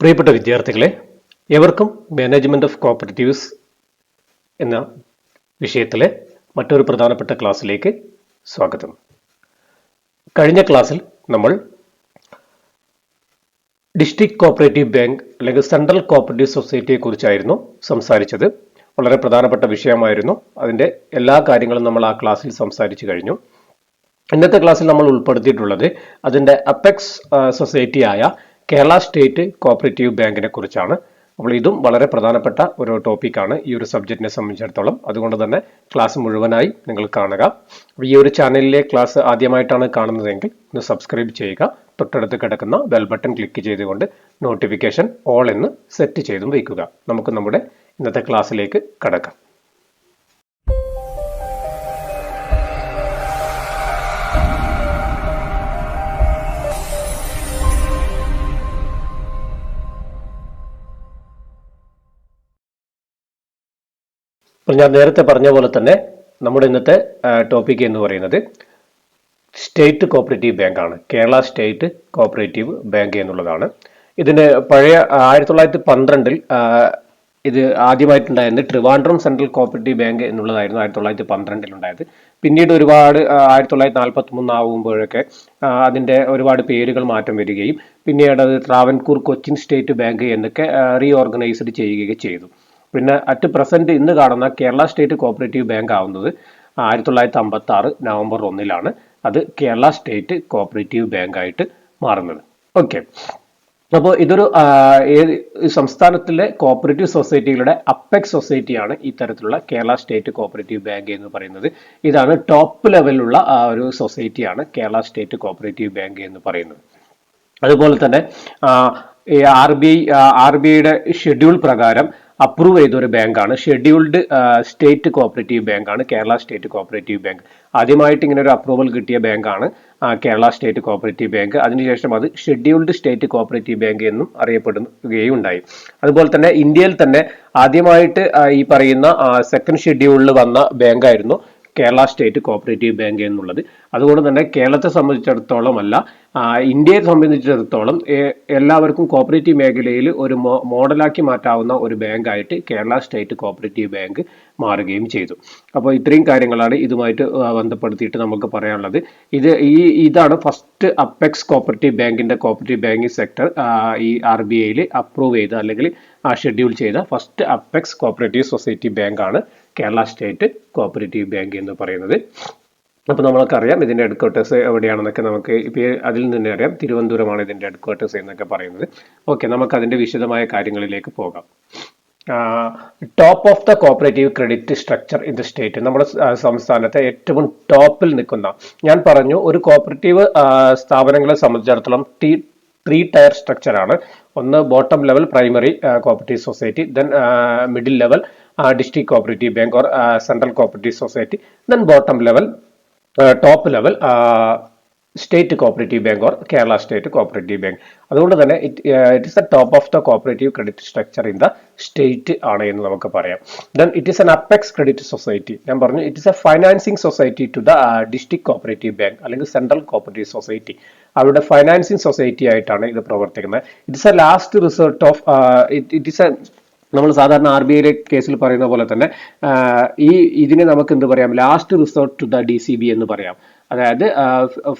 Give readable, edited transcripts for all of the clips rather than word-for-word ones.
പ്രിയപ്പെട്ട വിദ്യാർത്ഥികളെ, എവർക്കും management of cooperatives എന്ന വിഷയത്തിലെ മറ്റൊരു പ്രധാനപ്പെട്ട ക്ലാസ്സിലേക്ക് സ്വാഗതം. കഴിഞ്ഞ ക്ലാസ്സിൽ നമ്മൾ ഡിസ്ട്രിക്ട് കോപ്പറേറ്റീവ് ബാങ്ക് അല്ലെങ്കിൽ സെൻട്രൽ കോപ്പറേറ്റീവ് സൊസൈറ്റിയെ കുറിച്ചായിരുന്നു സംസാരിച്ചത്. വളരെ പ്രധാനപ്പെട്ട വിഷയമായിരുന്നു. അതിൻ്റെ എല്ലാ കാര്യങ്ങളും നമ്മൾ ആ ക്ലാസ്സിൽ സംസാരിച്ചു കഴിഞ്ഞു. ഇന്നത്തെ ക്ലാസ്സിൽ നമ്മൾ ഉൾപ്പെടുത്തിയിട്ടുള്ളത് അതിൻ്റെ അപ്പെക്സ് സൊസൈറ്റിയായ കേരള സ്റ്റേറ്റ് കോപ്പറേറ്റീവ് ബാങ്കിനെ കുറിച്ചാണ്. അപ്പോൾ ഇതും വളരെ പ്രധാനപ്പെട്ട ഒരു ടോപ്പിക്കാണ് ഈ ഒരു സബ്ജക്റ്റിനെ സംബന്ധിച്ചിടത്തോളം. അതുകൊണ്ട് തന്നെ ക്ലാസ് മുഴുവനായി നിങ്ങൾ കാണുക. ഈ ഒരു ചാനലിലെ ക്ലാസ് ആദ്യമായിട്ടാണ് കാണുന്നതെങ്കിൽ ഒന്ന് സബ്സ്ക്രൈബ് ചെയ്യുക. തൊട്ടടുത്ത് കിടക്കുന്ന ബെൽ ബട്ടൺ ക്ലിക്ക് ചെയ്തുകൊണ്ട് നോട്ടിഫിക്കേഷൻ ഓൾ എന്ന് സെറ്റ് ചെയ്തും വയ്ക്കുക. നമുക്ക് നമ്മുടെ ഇന്നത്തെ ക്ലാസ്സിലേക്ക് കടക്കാം. അപ്പോൾ ഞാൻ നേരത്തെ പറഞ്ഞ പോലെ തന്നെ നമ്മുടെ ഇന്നത്തെ ടോപ്പിക് എന്ന് പറയുന്നത് സ്റ്റേറ്റ് കോപ്പറേറ്റീവ് ബാങ്കാണ്. കേരള സ്റ്റേറ്റ് കോപ്പറേറ്റീവ് ബാങ്ക് എന്നുള്ളതാണ്. ഇതിന് പഴയ 1912 ഇത് ആദ്യമായിട്ടുണ്ടായിരുന്നത് ട്രിവാൻഡ്രം സെൻട്രൽ കോപ്പറേറ്റീവ് ബാങ്ക് എന്നുള്ളതായിരുന്നു 1912 ഉണ്ടായത്. പിന്നീട് ഒരുപാട് 1943 ആകുമ്പോഴൊക്കെ അതിൻ്റെ ഒരുപാട് പേരുകൾ മാറ്റം വരികയും പിന്നീട് അത് ട്രാവൻകൂർ കൊച്ചിൻ സ്റ്റേറ്റ് ബാങ്ക് എന്നൊക്കെ റീഓർഗനൈസ്ഡ് ചെയ്യുകയും ചെയ്തു. പിന്നെ അറ്റ് പ്രസന്റ് ഇന്ന് കാണുന്ന കേരള സ്റ്റേറ്റ് കോപ്പറേറ്റീവ് ബാങ്ക് ആവുന്നത് 1956 നവംബർ 1 അത് കേരള സ്റ്റേറ്റ് കോപ്പറേറ്റീവ് ബാങ്ക് ആയിട്ട് മാറുന്നത്. ഓക്കെ, അപ്പോൾ ഇതൊരു സംസ്ഥാനത്തിലെ കോപ്പറേറ്റീവ് സൊസൈറ്റികളുടെ അപ്പെക്സ് സൊസൈറ്റിയാണ് ഈ തരത്തിലുള്ള കേരള സ്റ്റേറ്റ് കോപ്പറേറ്റീവ് ബാങ്ക് എന്ന് പറയുന്നത്. ഇതാണ് ടോപ്പ് ലെവലുള്ള ഒരു സൊസൈറ്റിയാണ് കേരള സ്റ്റേറ്റ് കോപ്പറേറ്റീവ് ബാങ്ക് എന്ന് പറയുന്നത്. അതുപോലെ തന്നെ ആർ ബി ഐയുടെ ഷെഡ്യൂൾ പ്രകാരം അപ്രൂവ് ചെയ്ത ഒരു ബാങ്കാണ്. ഷെഡ്യൂൾഡ് സ്റ്റേറ്റ് കോപ്പറേറ്റീവ് ബാങ്കാണ് കേരള സ്റ്റേറ്റ് കോപ്പറേറ്റീവ് ബാങ്ക്. ആദ്യമായിട്ട് ഇങ്ങനെ ഒരു അപ്രൂവൽ കിട്ടിയ ബാങ്കാണ് കേരള സ്റ്റേറ്റ് കോപ്പറേറ്റീവ് ബാങ്ക്. അതിനുശേഷം അത് ഷെഡ്യൂൾഡ് സ്റ്റേറ്റ് കോപ്പറേറ്റീവ് ബാങ്ക് എന്നും അറിയപ്പെടുകയും ഉണ്ടായി. അതുപോലെ തന്നെ ഇന്ത്യയിൽ തന്നെ ആദ്യമായിട്ട് ഈ പറയുന്ന സെക്കൻഡ് ഷെഡ്യൂളിൽ വന്ന ബാങ്കായിരുന്നു കേരള സ്റ്റേറ്റ് കോപ്പറേറ്റീവ് ബാങ്ക് എന്നുള്ളത്. അതുകൊണ്ട് തന്നെ കേരളത്തെ സംബന്ധിച്ചിടത്തോളം അല്ല, ഇന്ത്യയെ സംബന്ധിച്ചിടത്തോളം എല്ലാവർക്കും കോപ്പറേറ്റീവ് മേഖലയിൽ ഒരു മോഡലാക്കി മാറ്റാവുന്ന ഒരു ബാങ്കായിട്ട് കേരള സ്റ്റേറ്റ് കോപ്പറേറ്റീവ് ബാങ്ക് മാറുകയും ചെയ്തു. അപ്പോൾ ഇത്രയും കാര്യങ്ങളാണ് ഇതുമായിട്ട് ബന്ധപ്പെടുത്തിയിട്ട് നമുക്ക് പറയാനുള്ളത്. ഇതാണ് ഫസ്റ്റ് അപ്പെക്സ് കോപ്പറേറ്റീവ് ബാങ്കിന്റെ കോപ്പറേറ്റീവ് ബാങ്കിങ് സെക്ടർ ഈ RBIയിൽ അപ്രൂവ് ചെയ്ത അല്ലെങ്കിൽ ഷെഡ്യൂൾ ചെയ്ത ഫസ്റ്റ് അപ്പെക്സ് കോപ്പറേറ്റീവ് സൊസൈറ്റി ബാങ്കാണ് കേരള സ്റ്റേറ്റ് കോപ്പറേറ്റീവ് ബാങ്ക് എന്ന് പറയുന്നത്. അപ്പോൾ നമ്മൾക്കറിയാം ഇതിൻ്റെ ഹെഡ്ക്വാർട്ടേഴ്സ് എവിടെയാണെന്നൊക്കെ നമുക്ക് ഇപ്പോൾ അതിൽ നിന്ന് അറിയാം. തിരുവനന്തപുരമാണ് ഇതിൻ്റെ ഹെഡ്ക്വാർട്ടേഴ്സ് എന്നൊക്കെ പറയുന്നത്. ഓക്കെ, നമുക്ക് അതിൻ്റെ വിശദമായ കാര്യങ്ങളിലേക്ക് പോകാം. Top of the cooperative credit structure in the state, നമ്മുടെ സംസ്ഥാനത്തെ ഏറ്റവും ടോപ്പിൽ നിൽക്കുന്ന, ഞാൻ പറഞ്ഞു ഒരു കോപ്പറേറ്റീവ് സ്ഥാപനങ്ങളെ സംബന്ധിച്ചിടത്തോളം 3 ടയർ സ്ട്രക്ചറാണ്. ഒന്ന് bottom level primary cooperative society, then middle level district cooperative bank or central cooperative society, then bottom level top level state cooperative bank or Kerala state cooperative bank. അതുകൊണ്ട് തന്നെ it is the top of the cooperative credit structure in the state ആണ് എന്ന് നമുക്ക് പറയാം. Then it is an apex credit society. ഞാൻ പറഞ്ഞു it is a financing society to the district cooperative bank അല്ലെങ്കിൽ central cooperative society. അവരുടെ financing society ആയിട്ടാണ് ഇത് പ്രവർത്തിക്കുന്നത്. it is a last resort of it is a നമ്മൾ സാധാരണ RBIയിലെ കേസിൽ പറയുന്ന പോലെ തന്നെ ഇതിനെ നമുക്ക് എന്ത് പറയാം, last resort to the DCB എന്ന് പറയാം. അതായത്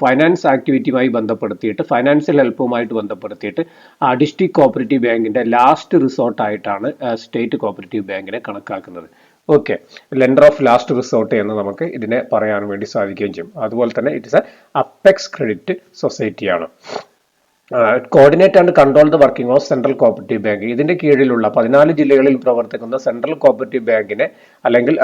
ഫൈനാൻസ് ആക്ടിവിറ്റിയുമായി ബന്ധപ്പെടുത്തിയിട്ട് ഫൈനാൻഷ്യൽ ഹെൽപ്പുമായിട്ട് ബന്ധപ്പെടുത്തിയിട്ട് ഡിസ്ട്രിക്ട് കോപ്പറേറ്റീവ് ബാങ്കിന്റെ ലാസ്റ്റ് റിസോർട്ടായിട്ടാണ് സ്റ്റേറ്റ് കോപ്പറേറ്റീവ് ബാങ്കിനെ കണക്കാക്കുന്നത്. Okay, lender of last resort എന്ന് നമുക്ക് ഇതിനെ പറയാൻ വേണ്ടി സാധിക്കുകയും ചെയ്യും. അതുപോലെ തന്നെ it is a apex credit സൊസൈറ്റിയാണ്. Coordinate and control the working of central cooperative bank. ഇതിന്റെ കീഴിലുള്ള 14 ജില്ലകളിൽ പ്രവർത്തിക്കുന്ന സെൻട്രൽ കോപ്പറേറ്റീവ് ബാങ്കിനെ അല്ലെങ്കിൽ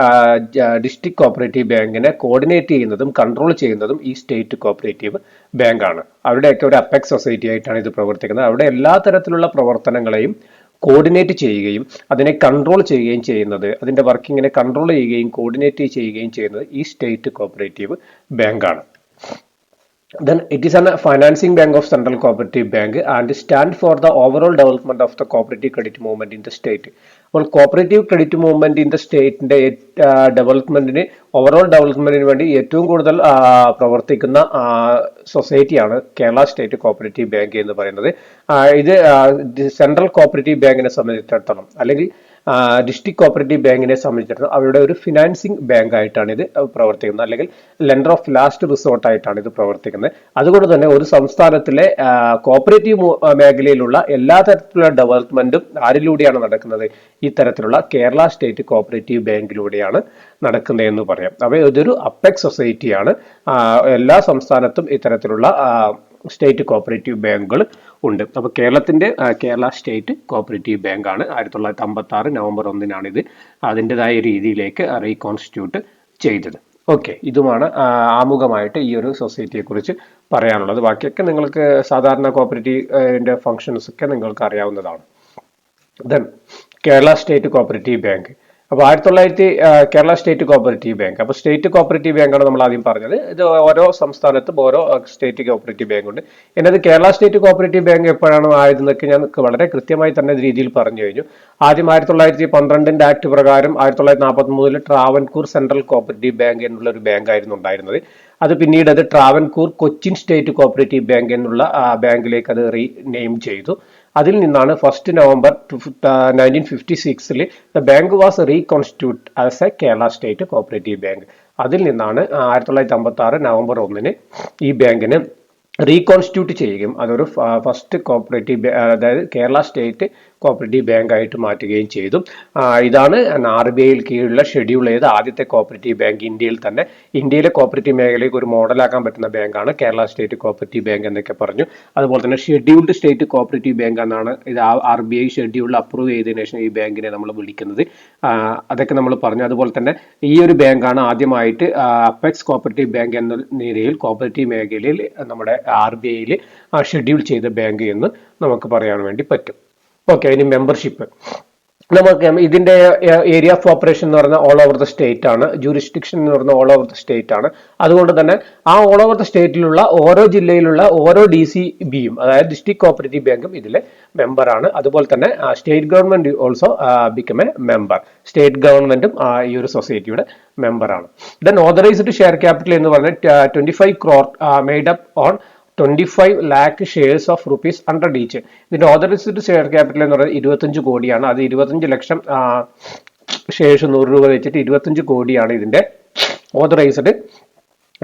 ഡിസ്ട്രിക്ട് കോപ്പറേറ്റീവ് ബാങ്കിനെ കോർഡിനേറ്റ് ചെയ്യുന്നതും കൺട്രോൾ ചെയ്യുന്നതും ഈ സ്റ്റേറ്റ് കോപ്പറേറ്റീവ് ബാങ്കാണ്. അവിടെയൊക്കെ ഒരു അപ്പെക്സ് സൊസൈറ്റി ആയിട്ടാണ് ഇത് പ്രവർത്തിക്കുന്നത്. അവിടെ എല്ലാ തരത്തിലുള്ള പ്രവർത്തനങ്ങളെയും കോർഡിനേറ്റ് ചെയ്യുകയും അതിനെ കൺട്രോൾ ചെയ്യുകയും ചെയ്യുന്നത്, അതിന്റെ വർക്കിങ്ങിനെ കൺട്രോൾ ചെയ്യുകയും കോർഡിനേറ്റ് ചെയ്യുകയും ചെയ്യുന്നത് ഈ സ്റ്റേറ്റ് കോപ്പറേറ്റീവ് ബാങ്കാണ്. Then it is a financing bank of Central Cooperative Bank and stand for the overall development of the cooperative credit movement in the state. അപ്പോൾ cooperative credit movement in the സ്റ്റേറ്റിന്റെ ഡെവലപ്മെന്റിന് overall ഡെവലപ്മെന്റിന് വേണ്ടി ഏറ്റവും കൂടുതൽ പ്രവർത്തിക്കുന്ന സൊസൈറ്റിയാണ് കേരള സ്റ്റേറ്റ് കോപ്പറേറ്റീവ് ബാങ്ക് എന്ന് പറയുന്നത്. ഇത് സെൻട്രൽ കോപ്പറേറ്റീവ് ബാങ്കിനെ സംബന്ധിച്ചിടത്തോളം അല്ലെങ്കിൽ ഡിസ്ട്രിക്ട് കോപ്പറേറ്റീവ് ബാങ്കിനെ സംബന്ധിച്ചിടത്തോളം അവരുടെ ഒരു ഫിനാൻസിങ് ബാങ്ക് ആയിട്ടാണ് ഇത് പ്രവർത്തിക്കുന്നത്, അല്ലെങ്കിൽ ലെൻഡർ ഓഫ് ലാസ്റ്റ് റിസോർട്ട് ആയിട്ടാണ് ഇത് പ്രവർത്തിക്കുന്നത്. അതുകൊണ്ട് തന്നെ ഒരു സംസ്ഥാനത്തിലെ കോപ്പറേറ്റീവ് മേഖലയിലുള്ള എല്ലാ തരത്തിലുള്ള ഡെവലപ്മെന്റും ആരിലൂടെയാണ് നടക്കുന്നത്? ഈ തരത്തിലുള്ള കേരള സ്റ്റേറ്റ് കോപ്പറേറ്റീവ് ബാങ്കിലൂടെയാണ് നടക്കുന്നത് എന്ന് പറയാം. അപ്പോൾ ഇതൊരു അപ്പെക്സ് സൊസൈറ്റിയാണ്. എല്ലാ സംസ്ഥാനത്തും ഇത്തരത്തിലുള്ള സ്റ്റേറ്റ് കോപ്പറേറ്റീവ് ബാങ്കുകൾ ഉണ്ട്. അപ്പോൾ കേരളത്തിന്റെ കേരള സ്റ്റേറ്റ് കോപ്പറേറ്റീവ് ബാങ്ക് ആണ് 1956 നവംബർ 1 ഇത് അതിൻ്റെതായ രീതിയിലേക്ക് റീകോൺസ്റ്റിറ്റ്യൂട്ട് ചെയ്തത്. ഓക്കെ, ഇതുമാണ് ആമുഖമായിട്ട് ഈ ഒരു സൊസൈറ്റിയെ കുറിച്ച് പറയാനുള്ളത്. ബാക്കിയൊക്കെ നിങ്ങൾക്ക് സാധാരണ കോപ്പറേറ്റീവിന്റെ ഫങ്ഷൻസ് ഒക്കെ നിങ്ങൾക്ക് അറിയാവുന്നതാണ്. Then Kerala state cooperative bank. അപ്പോൾ 1900 കേരള സ്റ്റേറ്റ് കോപ്പറേറ്റീവ് ബാങ്ക്. അപ്പോൾ സ്റ്റേറ്റ് കോപ്പറേറ്റീവ് ബാങ്കാണ് നമ്മൾ ആദ്യം പറഞ്ഞത്. ഇത് ഓരോ സംസ്ഥാനത്തും ഓരോ സ്റ്റേറ്റ് കോപ്പറേറ്റീവ് ബാങ്ക് ഉണ്ട്. എന്നത് കേരള സ്റ്റേറ്റ് കോപ്പറേറ്റീവ് ബാങ്ക് എപ്പോഴാണ് ആയതെന്നൊക്കെ ഞാൻ വളരെ കൃത്യമായി തന്നെ രീതിയിൽ പറഞ്ഞു കഴിഞ്ഞു. ആദ്യം 1912 ആക്ട് പ്രകാരം 1943 ട്രാവൻകൂർ സെൻട്രൽ കോപ്പറേറ്റീവ് ബാങ്ക് എന്നുള്ള ഒരു ബാങ്ക് ആയിരുന്നു ഉണ്ടായിരുന്നത്. അത് പിന്നീട് അത് Travancore Cochin state cooperative bank എന്നുള്ള ബാങ്കിലേക്ക് അത് റീനെയിം ചെയ്തു. അതിൽ നിന്നാണ് 1 November 1956 the bank was reconstitute as A Kerala state cooperative bank. അതിൽ നിന്നാണ് 1956 നവംബർ 1 ഈ ബാങ്കിന് റീകോൺസ്റ്റിറ്റ്യൂട്ട് ചെയ്യുകയും അതൊരു ഫസ്റ്റ് കോപ്പറേറ്റീവ്, അതായത് കേരള സ്റ്റേറ്റ് കോപ്പറേറ്റീവ് ബാങ്ക് ആയിട്ട് മാറ്റുകയും ചെയ്തു. ഇതാണ് RBIയിൽ കീഴിലുള്ള ഷെഡ്യൂൾ ചെയ്ത ആദ്യത്തെ കോപ്പറേറ്റീവ് ബാങ്ക് ഇന്ത്യയിൽ തന്നെ. ഇന്ത്യയിലെ കോപ്പറേറ്റീവ് മേഖലയ്ക്ക് ഒരു മോഡലാക്കാൻ പറ്റുന്ന ബാങ്കാണ് കേരള സ്റ്റേറ്റ് കോപ്പറേറ്റീവ് ബാങ്ക് എന്നൊക്കെ പറഞ്ഞു. അതുപോലെ തന്നെ ഷെഡ്യൂൾഡ് സ്റ്റേറ്റ് കോപ്പറേറ്റീവ് ബാങ്ക് എന്നാണ് ഇത് RBI ഷെഡ്യൂളിൽ അപ്രൂവ് ചെയ്തതിനു ശേഷം ഈ ബാങ്കിനെ നമ്മൾ വിളിക്കുന്നത്. അതൊക്കെ നമ്മൾ പറഞ്ഞു. അതുപോലെ തന്നെ ഈ ഒരു ബാങ്കാണ് ആദ്യമായിട്ട് അപ്പെക്സ് കോപ്പറേറ്റീവ് ബാങ്ക് എന്ന നിലയിൽ കോപ്പറേറ്റീവ് മേഖലയിൽ നമ്മുടെ RBIയിൽ ഷെഡ്യൂൾ ചെയ്ത ബാങ്ക് എന്ന് നമുക്ക് പറയാൻ വേണ്ടി പറ്റും. ഓക്കെ, ഇനി മെമ്പർഷിപ്പ്. നമുക്ക് ഇതിന്റെ ഏരിയ ഓഫ് ഓപ്പറേഷൻ എന്ന് പറഞ്ഞാൽ ഓൾ ഓവർ ദ സ്റ്റേറ്റ് ആണ്. ജൂറിസ്ഡിക്ഷൻ എന്ന് പറഞ്ഞാൽ ഓൾ ഓവർ ദ സ്റ്റേറ്റ് ആണ്. അതുകൊണ്ട് തന്നെ ആ ഓൾ ഓവർ ദ സ്റ്റേറ്റിലുള്ള ഓരോ ജില്ലയിലുള്ള ഓരോ DCBയും, അതായത് ഡിസ്ട്രിക്ട് കോപ്പറേറ്റീവ് ബാങ്കും ഇതിലെ മെമ്പറാണ്. അതുപോലെ തന്നെ state government also become A member. State ഗവൺമെന്റും ഈ ഒരു സൊസൈറ്റിയുടെ മെമ്പറാണ്. ദെൻ ഓതറൈസ്ഡ് ഷെയർ ക്യാപിറ്റൽ എന്ന് പറഞ്ഞാൽ 25 crore made up on 25 lakh shares of ₹100 each. ഇതിന്റെ ഓതറൈസ്ഡ് ഷെയർ ക്യാപിറ്റൽ എന്ന് പറയുന്നത് 25 കോടിയാണ്. അത് 25 ലക്ഷം ഷെയർസ് 100 രൂപ വെച്ചിട്ട് 25 കോടിയാണ് ഇതിന്റെ ഓതറൈസ്ഡ്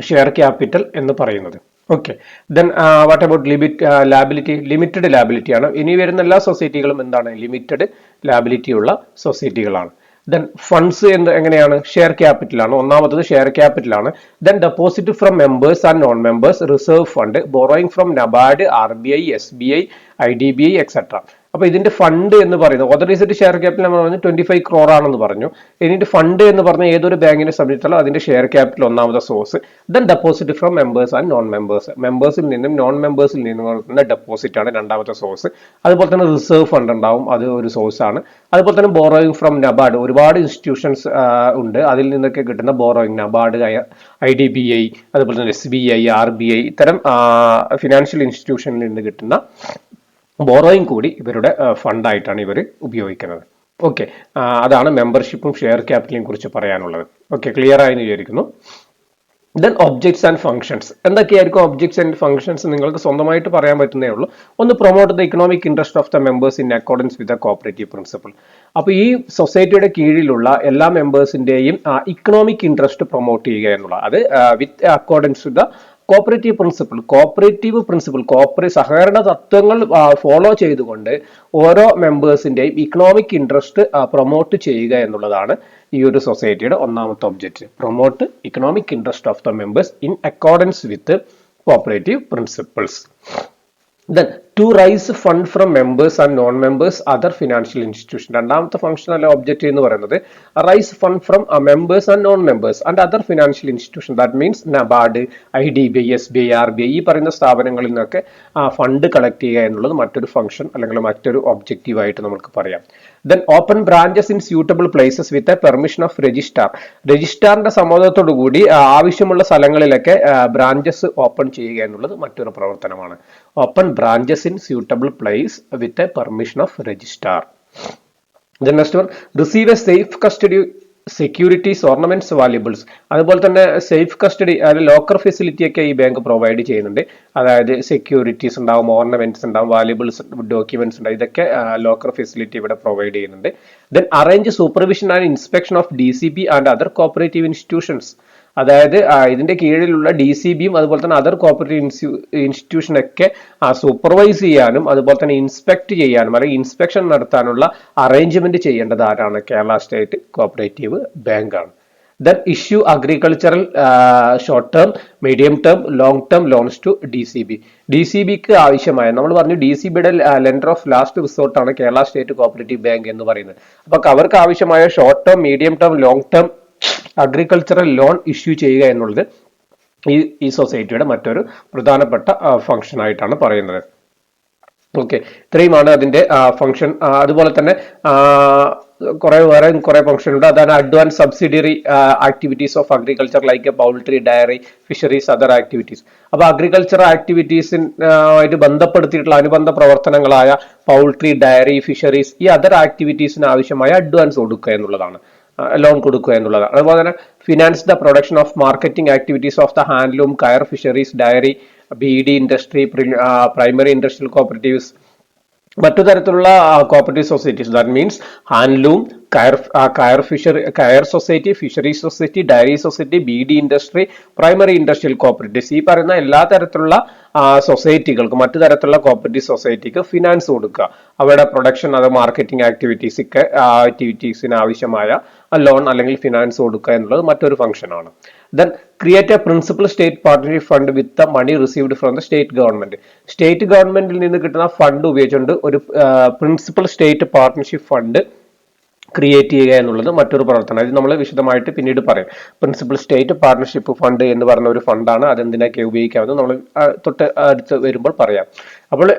ഷെയർ ക്യാപിറ്റൽ എന്ന് പറയുന്നത്. Okay, then what about liability? Limited liability ആണ്. ഇനി വരുന്ന എല്ലാ സൊസൈറ്റികളും എന്താണ്? ലിമിറ്റഡ് ലാബിലിറ്റി ഉള്ള സൊസൈറ്റികളാണ്. ദെൻ ഫണ്ട്സ് എങ്ങനെയാണ്? ഷെയർ ക്യാപിറ്റൽ ആണ്. ഒന്നാമത്തത് ഷെയർ ക്യാപിറ്റൽ ആണ്. Then deposit from members and non members, reserve fund, borrowing from NABARD, RBI, SBI, IDBI etcetera. അപ്പൊ ഇതിന്റെ ഫണ്ട് എന്ന് പറയുന്നത് ഓതറൈസ്ഡ് ഷെയർ ക്യാപിറ്റൽ നമ്മൾ പറഞ്ഞു 25 crore ആണെന്ന് പറഞ്ഞു. എന്നിട്ട് ഫണ്ട് എന്ന് പറഞ്ഞ ഏതൊരു ബാങ്കിനെ സംബന്ധിച്ചുള്ള അതിന്റെ ഷെയർ ക്യാപിറ്റൽ ഒന്നാമത്തെ source. Then deposit from members and non members, മെമ്പേഴ്സിൽ നിന്നും നോൺ മെമ്പേഴ്സിൽ നിന്നും കൊടുക്കുന്ന ഡെപ്പോസിറ്റ് ആണ് രണ്ടാമത്തെ സോഴ്സ്. അതുപോലെ തന്നെ റിസർവ് ഫണ്ട് ഉണ്ടാവും, അത് ഒരു സോഴ്സ് ആണ്. അതുപോലെ തന്നെ ബോറോയിങ് ഫ്രം നബാർഡ്, ഒരുപാട് ഇൻസ്റ്റിറ്റ്യൂഷൻസ് ഉണ്ട്, അതിൽ നിന്നൊക്കെ കിട്ടുന്ന ബോറോയിങ്, നബാർഡ്, IDBI, അതുപോലെ തന്നെ SBI, RBI ഇത്തരം ഫിനാൻഷ്യൽ ഇൻസ്റ്റിറ്റ്യൂഷനിൽ നിന്ന് കിട്ടുന്ന ബോറോയിങ് കൂടി ഇവരുടെ ഫണ്ടായിട്ടാണ് ഇവർ ഉപയോഗിക്കുന്നത്. ഓക്കെ, അതാണ് മെമ്പർഷിപ്പും ഷെയർ ക്യാപിറ്റലിനെ കുറിച്ച് പറയാനുള്ളത്. ഓക്കെ, ക്ലിയർ ആയെന്ന് വിചാരിക്കുന്നു. Then objects and functions. എന്തൊക്കെയായിരിക്കും ഒബ്ജക്ട്സ് ആൻഡ് ഫംഗ്ഷൻസ്? നിങ്ങൾക്ക് സ്വന്തമായിട്ട് പറയാൻ പറ്റുന്നേ ഉള്ളൂ. ഒന്ന്, promote the economic interest of the members in accordance with the cooperative principle. അപ്പോൾ ഈ സൊസൈറ്റിയുടെ കീഴിലുള്ള എല്ലാ മെമ്പേഴ്സിന്റെയും ഇക്കണോമിക് ഇൻട്രസ്റ്റ് പ്രൊമോട്ട് ചെയ്യുക എന്നുള്ള അത് with accordance with the cooperative principle സഹകരണ തത്വങ്ങൾ ഫോളോ ചെയ്തുകൊണ്ട് ഓരോ മെമ്പേഴ്സിന്റെയും ഇക്കണോമിക് ഇൻട്രസ്റ്റ് പ്രൊമോട്ട് ചെയ്യുക എന്നുള്ളതാണ് ഈ ഒരു സൊസൈറ്റിയുടെ ഒന്നാമത്തെ object. Promote economic interest of the members in accordance with cooperative principles. Then to raise fund from members and non-members other financial institution. രണ്ടാമത്തെ ഫംഗ്ഷൻ അല്ല ഒബ്ജക്റ്റ് എന്ന് പറയുന്നത് raise fund from members and non members and other financial institution. That means NABARD, IDBI, SBI, RBI ഈ പറയുന്ന സ്ഥാപനങ്ങളിൽ നിന്നൊക്കെ fund collect ചെയ്യുക എന്നുള്ളത് മറ്റൊരു ഫംഗ്ഷൻ അല്ലെങ്കിൽ മറ്റൊരു ഒബ്ജക്റ്റീവ് ആയിട്ട് നമുക്ക് പറയാം. Then open branches in suitable places with a permission of registrar. രജിസ്ട്രാറിന്റെ സമ്മതത്തോടു കൂടി ആവശ്യമുള്ള സ്ഥലങ്ങളിലൊക്കെ ബ്രാഞ്ചസ് ഓപ്പൺ ചെയ്യുക എന്നുള്ളത് മറ്റൊരു പ്രവർത്തനമാണ്. Open branches in suitable place with a permission of registrar. Then next one, receive a safe custody securities, ornaments, valuables. അതുപോലെ തന്നെ സേഫ് കസ്റ്റഡി, അതായത് ലോക്കർ ഫെസിലിറ്റി ഒക്കെ ഈ ബാങ്ക് പ്രൊവൈഡ് ചെയ്യുന്നുണ്ട്. അതായത് സെക്യൂരിറ്റീസ് ഉണ്ടാവും, ഓർണമെന്റ്സ് ഉണ്ടാവും, വാല്യുബിൾസ്, ഡോക്യുമെന്റ്സ് ഉണ്ടാവും. ഇതൊക്കെ ലോക്കർ ഫെസിലിറ്റി ഇവിടെ പ്രൊവൈഡ് ചെയ്യുന്നുണ്ട്. Then arrange supervision and inspection of DCB and other cooperative institutions. അതായത് ഇതിന്റെ കീഴിലുള്ള DCBയും അതുപോലെ തന്നെ അതർ കോപ്പറേറ്റീവ് ഇൻസ്റ്റിറ്റ്യൂഷനൊക്കെ സൂപ്പർവൈസ് ചെയ്യാനും അതുപോലെ തന്നെ ഇൻസ്പെക്ട് ചെയ്യാനും അല്ലെങ്കിൽ ഇൻസ്പെക്ഷൻ നടത്താനുള്ള അറേഞ്ച്മെന്റ് ചെയ്യേണ്ടത് ആരാണ്? കേരള സ്റ്റേറ്റ് കോപ്പറേറ്റീവ് ബാങ്ക് ആണ്. Then issue agricultural short term, medium term, long term loans to DCB. DCBക്ക് ആവശ്യമായ, നമ്മൾ പറഞ്ഞു DCBയുടെ ലെൻഡർ ഓഫ് ലാസ്റ്റ് റിസോർട്ട് ആണ് കേരള സ്റ്റേറ്റ് കോപ്പറേറ്റീവ് ബാങ്ക് എന്ന് പറയുന്നത്. അപ്പൊ അവർക്ക് ആവശ്യമായ short term, medium term, long term agricultural loan issue ചെയ്യുക എന്നുള്ളത് ഈ സൊസൈറ്റിയുടെ മറ്റൊരു പ്രധാനപ്പെട്ട ഫംഗ്ഷൻ ആയിട്ടാണ് പറയുന്നത്. ഓക്കെ, ഇത്രയുമാണ് അതിന്റെ ഫംഗ്ഷൻ. അതുപോലെ തന്നെ വേറെ ഫംഗ്ഷൻ ഉണ്ട്. അതാണ് advance subsidiary activities of agriculture like poultry, dairy, fisheries, other activities. അപ്പൊ അഗ്രികൾച്ചർ ആക്ടിവിറ്റീസിനായിട്ട് ബന്ധപ്പെടുത്തിയിട്ടുള്ള അനുബന്ധ പ്രവർത്തനങ്ങളായ പൗൾട്രി, ഡയറി, ഫിഷറീസ്, ഈ അതർ ആക്ടിവിറ്റീസിന് ആവശ്യമായ അഡ്വാൻസ് കൊടുക്കുക എന്നുള്ളതാണ്, ലോൺ കൊടുക്കുക എന്നുള്ളതാണ്. അതുപോലെ തന്നെ finance the production of marketing activities of the handloom, coir, fisheries, dairy, BD industry, primary industrial cooperatives, മറ്റു തരത്തിലുള്ള cooperative societies. That means handloom, coir society, fisheries society, dairy society, BD industry, primary industrial cooperatives, ഈ പറയുന്ന എല്ലാ തരത്തിലുള്ള സൊസൈറ്റികൾക്ക്, മറ്റു തരത്തിലുള്ള cooperative സൊസൈറ്റിക്ക് finance കൊടുക്കുക. അവരുടെ പ്രൊഡക്ഷൻ, അത് മാർക്കറ്റിംഗ് ആക്ടിവിറ്റീസിന് ആവശ്യമായ ലോൺ അല്ലെങ്കിൽ ഫിനാൻസ് കൊടുക്കുക എന്നുള്ളത് മറ്റൊരു ഫംഗ്ഷൻ ആണ്. Then create a principal state partnership fund with the money received from the state government. State ഗവൺമെന്റിൽ നിന്ന് കിട്ടുന്ന ഫണ്ട് ഉപയോഗിച്ചുകൊണ്ട് ഒരു principal state partnership fund create ചെയ്യുക എന്നുള്ളത് മറ്റൊരു പ്രവർത്തനം. ഇത് നമ്മൾ വിശദമായിട്ട് പിന്നീട് പറയും. പ്രിൻസിപ്പൽ സ്റ്റേറ്റ് പാർട്ണർഷിപ്പ് ഫണ്ട് എന്ന് പറഞ്ഞ ഒരു ഫണ്ടാണ്. അതെന്തിനൊക്കെ ഉപയോഗിക്കാമെന്ന് നമ്മൾ തൊട്ട് അടുത്ത് വരുമ്പോൾ പറയാം. അപ്പോൾ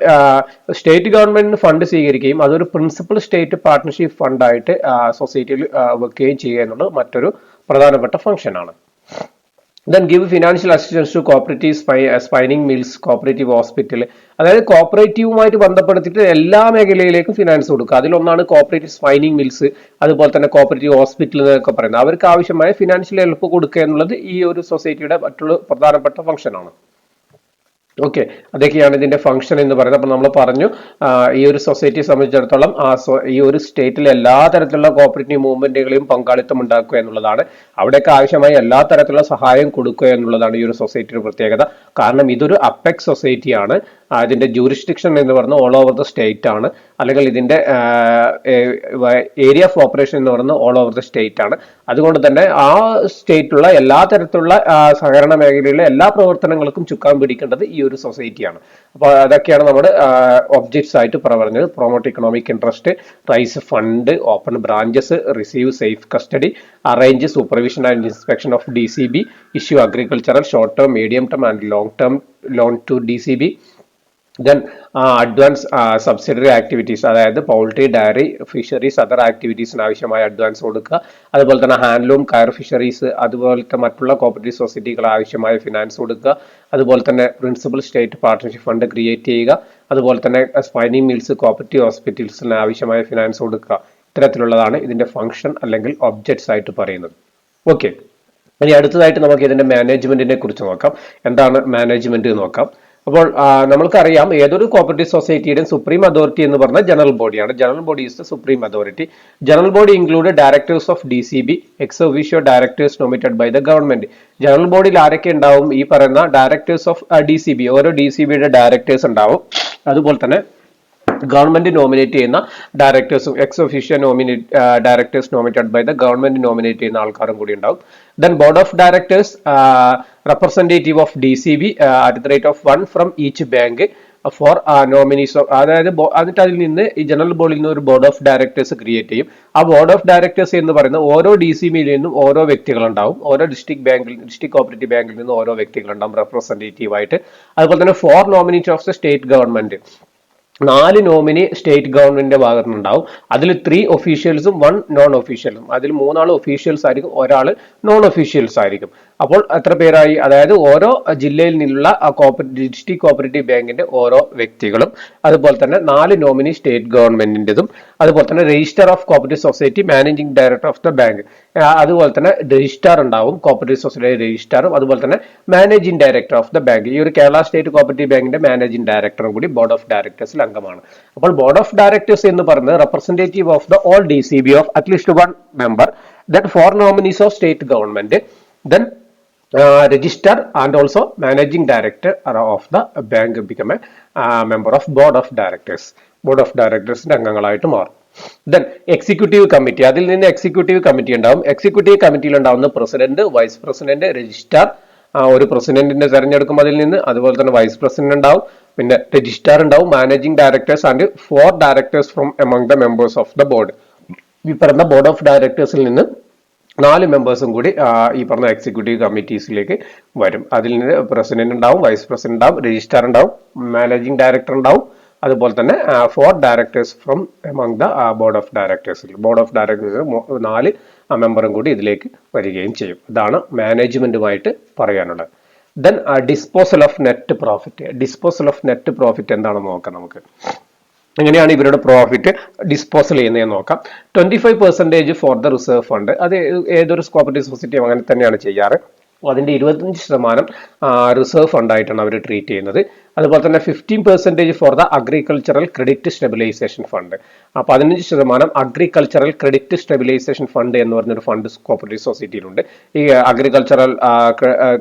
സ്റ്റേറ്റ് ഗവൺമെന്റിന് ഫണ്ട് സ്വീകരിക്കുകയും അതൊരു പ്രിൻസിപ്പൽ സ്റ്റേറ്റ് പാർട്ണർഷിപ്പ് ഫണ്ടായിട്ട് സൊസൈറ്റിയിൽ വെക്കുകയും ചെയ്യുക എന്നുള്ളത് മറ്റൊരു പ്രധാനപ്പെട്ട ഫംഗ്ഷൻ ആണ്. Then give financial assistance to cooperative spinning mills, cooperative hospital. അതായത് കോപ്പറേറ്റീവുമായിട്ട് ബന്ധപ്പെടുത്തിയിട്ട് എല്ലാ മേഖലയിലേക്കും ഫിനാൻസ് കൊടുക്കുക. അതിലൊന്നാണ് കോപ്പറേറ്റീവ് സ്പൈനിങ് മിൽസ്, അതുപോലെ തന്നെ കോപ്പറേറ്റീവ് ഹോസ്പിറ്റൽ എന്നൊക്കെ പറയുന്നത്. അവർക്ക് ആവശ്യമായ ഫിനാൻഷ്യൽ ഹെൽപ്പ് കൊടുക്കുക എന്നുള്ളത് ഈ ഒരു സൊസൈറ്റിയുടെ മറ്റുള്ള പ്രധാനപ്പെട്ട ഫംഗ്ഷൻ ആണ്. ഓക്കെ, അതൊക്കെയാണ് ഇതിന്റെ ഫംഗ്ഷൻ എന്ന് പറയുന്നത്. അപ്പൊ നമ്മൾ പറഞ്ഞു ഈ ഒരു സൊസൈറ്റിയെ സംബന്ധിച്ചിടത്തോളം ഈ ഒരു സ്റ്റേറ്റിലെ എല്ലാ തരത്തിലുള്ള കോപ്പറേറ്റീവ് മൂവ്മെന്റുകളെയും പങ്കാളിത്തം ഉണ്ടാക്കുക എന്നുള്ളതാണ്. അവിടെയൊക്കെ ആവശ്യമായ എല്ലാ തരത്തിലുള്ള സഹായം കൊടുക്കുക എന്നുള്ളതാണ് ഈ ഒരു സൊസൈറ്റിയുടെ പ്രത്യേകത. കാരണം ഇതൊരു അപ്പെക്സ് സൊസൈറ്റിയാണ്. ഇതിന്റെ ജൂറിസ്ഡിക്ഷൻ എന്ന് പറയുന്നത് ഓൾ ഓവർ ദ സ്റ്റേറ്റ് ആണ്, അല്ലെങ്കിൽ ഇതിന്റെ ഏരിയ ഓഫ് ഓപ്പറേഷൻ എന്ന് പറയുന്നത് ഓൾ ഓവർ ദ സ്റ്റേറ്റ് ആണ്. അതുകൊണ്ട് തന്നെ ആ സ്റ്റേറ്റിലുള്ള എല്ലാ തരത്തിലുള്ള സഹകരണ മേഖലയിലെ എല്ലാ പ്രവർത്തനങ്ങൾക്കും ചുക്കാൻ പിടിക്കേണ്ടത് ഈ ഒരു സൊസൈറ്റിയാണ്. അപ്പോൾ അതൊക്കെയാണ് നമ്മുടെ ഒബ്ജക്ട്സ് ആയിട്ട് പറഞ്ഞത്. Promote economic interest, raise fund, open branches, receive safe custody, arrange supervision and inspection of DCB, issue agricultural short term, medium term and long term loan to DCB. Then advance subsidiary activities, അതായത് poultry, dairy, fisheries, other ആക്ടിവിറ്റീസിന് ആവശ്യമായ advance കൊടുക്കുക. അതുപോലെ തന്നെ handloom, coir, fisheries, അതുപോലത്തെ മറ്റുള്ള cooperative സൊസൈറ്റികൾ ആവശ്യമായ finance കൊടുക്കുക. അതുപോലെ തന്നെ principal state partnership fund create ചെയ്യുക. അതുപോലെ തന്നെ സ്പൈനിങ് മിൽസ്, കോപ്പറേറ്റീവ് ഹോസ്പിറ്റൽസിന് ആവശ്യമായ ഫിനാൻസ് കൊടുക്കുക. ഇത്തരത്തിലുള്ളതാണ് ഇതിന്റെ ഫംഗ്ഷൻ അല്ലെങ്കിൽ ഒബ്ജക്ട്സ് ആയിട്ട് പറയുന്നത്. ഓക്കെ, ഇനി അടുത്തതായിട്ട് നമുക്ക് ഇതിന്റെ മാനേജ്മെന്റിനെ കുറിച്ച് നോക്കാം. എന്താണ് മാനേജ്മെന്റ് നോക്കാം. അപ്പോൾ നമ്മൾക്കറിയാം ഏതൊരു കോപ്പറേറ്റീവ് സൊസൈറ്റിയുടെയും സുപ്രീം അതോറിറ്റി എന്ന് പറഞ്ഞാൽ ജനറൽ ബോഡിയാണ്. General body is the supreme authority. General body include directors of DCB, ex officio directors nominated by the government. General ബോഡിയിൽ ആരൊക്കെ ഉണ്ടാവും? ഈ പറയുന്ന ഡയറക്ടേഴ്സ് ഓഫ് DCB, ഓരോ DCBയുടെ ഡയറക്ടേഴ്സ് ഉണ്ടാവും. അതുപോലെ തന്നെ ഗവൺമെന്റ് നോമിനേറ്റ് ചെയ്യുന്ന ഡയറക്ടേഴ്സും, ex officio directors nominated by the government nominate ചെയ്യുന്ന ആൾക്കാരും കൂടി ഉണ്ടാവും. Then board of directors representative of DCB at the rate of 1 from each bank for nominees of, അതായത് എന്നിട്ട് അതിൽ നിന്ന് ഈ ജനറൽ ബോഡിയിൽ നിന്ന് ഒരു ബോർഡ് ഓഫ് ഡയറക്ടേഴ്സ് ക്രിയേറ്റ് ചെയ്യും. ആ ബോർഡ് ഓഫ് ഡയറക്ടേഴ്സ് എന്ന് പറയുന്ന ഓരോ DCBയിൽ നിന്നും ഓരോ വ്യക്തികളുണ്ടാവും. ഓരോ ഡിസ്ട്രിക്ട് കോപ്പറേറ്റീവ് ബാങ്കിൽ നിന്നും ഓരോ വ്യക്തികളുണ്ടാവും റെപ്രസെന്റേറ്റീവ് ആയിട്ട്. അതുപോലെ തന്നെ 4 nominees of the state government, 4 nominee state ഗവൺമെന്റിന്റെ ഭാഗത്തു നിന്നുണ്ടാവും. അതിൽ 3 ഒഫീഷ്യൽസും 1 നോൺ ഒഫീഷ്യലും. അതിൽ 3 ഒഫീഷ്യൽസ് ആയിരിക്കും, ഒരാൾ നോൺ ഒഫീഷ്യൽസ് ആയിരിക്കും. അപ്പോൾ എത്ര പേരായി? അതായത് ഓരോ ജില്ലയിൽ നിന്നുള്ള ഡിസ്ട്രിക്ട് കോപ്പറേറ്റീവ് ബാങ്കിന്റെ ഓരോ വ്യക്തികളും, അതുപോലെ തന്നെ 4 നോമിനി സ്റ്റേറ്റ് ഗവൺമെന്റിന്റെതും, അതുപോലെ തന്നെ register of cooperative society, managing director of the bank, അതുപോലെ തന്നെ രജിസ്ട്രാർ ഉണ്ടാവും, കോപ്പറേറ്റീവ് സൊസൈറ്റി രജിസ്ട്രാറും, അതുപോലെ തന്നെ managing director of the bank. ഈ ഒരു കേരള സ്റ്റേറ്റ് കോപ്പറേറ്റീവ് ബാങ്കിന്റെ മാനേജിംഗ് ഡയറക്ടറും കൂടി ബോർഡ് ഓഫ് ഡയറക്ടേഴ്സിൽ അംഗമാണ്. അപ്പോൾ ബോർഡ് ഓഫ് ഡയറക്ടേഴ്സ് എന്ന് പറയുന്നത് representative of the all DCB of at least 1 member, then 4 nominees of state government, then register and also managing director of the bank become a member of board of directors. Board of ഡയറക്ടേഴ്സിന്റെ അംഗങ്ങളായിട്ട് മാറും. Then executive committee, അതിൽ നിന്ന് executive committee ഉണ്ടാവും. Executive കമ്മിറ്റിയിൽ ഉണ്ടാവുന്ന president, vice president, registrar, ഒരു പ്രസിഡന്റിനെ തെരഞ്ഞെടുക്കും അതിൽ നിന്ന്, അതുപോലെ തന്നെ വൈസ് പ്രസിഡന്റ് ഉണ്ടാവും, പിന്നെ രജിസ്ട്രാർ ഉണ്ടാവും, managing directors and 4 directors from among the members of the board. ഈ പറഞ്ഞ ബോർഡ് ഓഫ് ഡയറക്ടേഴ്സിൽ നിന്ന് 4 മെമ്പേഴ്സും കൂടി ഈ പറഞ്ഞ എക്സിക്യൂട്ടീവ് കമ്മിറ്റീസിലേക്ക് വരും. അതിൽ നിന്ന് പ്രസിഡന്റ് ഉണ്ടാവും, വൈസ് പ്രസിഡന്റ് ഉണ്ടാവും, രജിസ്ട്രാർ ഉണ്ടാവും, മാനേജിംഗ് ഡയറക്ടർ ഉണ്ടാവും, അതുപോലെ തന്നെ 4 directors from among the board of ഡയറക്ടേഴ്സിൽ. ബോർഡ് ഓഫ് ഡയറക്ടേഴ്സിൽ 4 മെമ്പറും കൂടി ഇതിലേക്ക് വരികയും ചെയ്യും. ഇതാണ് മാനേജ്മെന്റുമായിട്ട് പറയാനുള്ളത്. Then disposal of net profit. Disposal of net profit എന്താണെന്ന് നോക്കാം നമുക്ക്. എങ്ങനെയാണ് ഇവരുടെ പ്രോഫിറ്റ് ഡിസ്പോസൽ ചെയ്യുന്നതെന്ന് നോക്കാം. 25% ഫോർ ദ റിസർവ് ഫണ്ട്. അത് ഏതൊരു കോപ്പറേറ്റീവ് സൊസൈറ്റിയും അങ്ങനെ തന്നെയാണ് ചെയ്യാറ്. അതിന്റെ 25% റിസർവ് ഫണ്ടായിട്ടാണ് അവർ ട്രീറ്റ് ചെയ്യുന്നത്. അതുപോലെ തന്നെ 15% for the agricultural credit stabilisation fund. 15% agricultural credit stabilisation fund എന്ന് പറഞ്ഞൊരു ഫണ്ട് കോപ്പറേറ്റീവ് സൊസൈറ്റിയിലുണ്ട്. ഈ അഗ്രികൾച്ചറൽ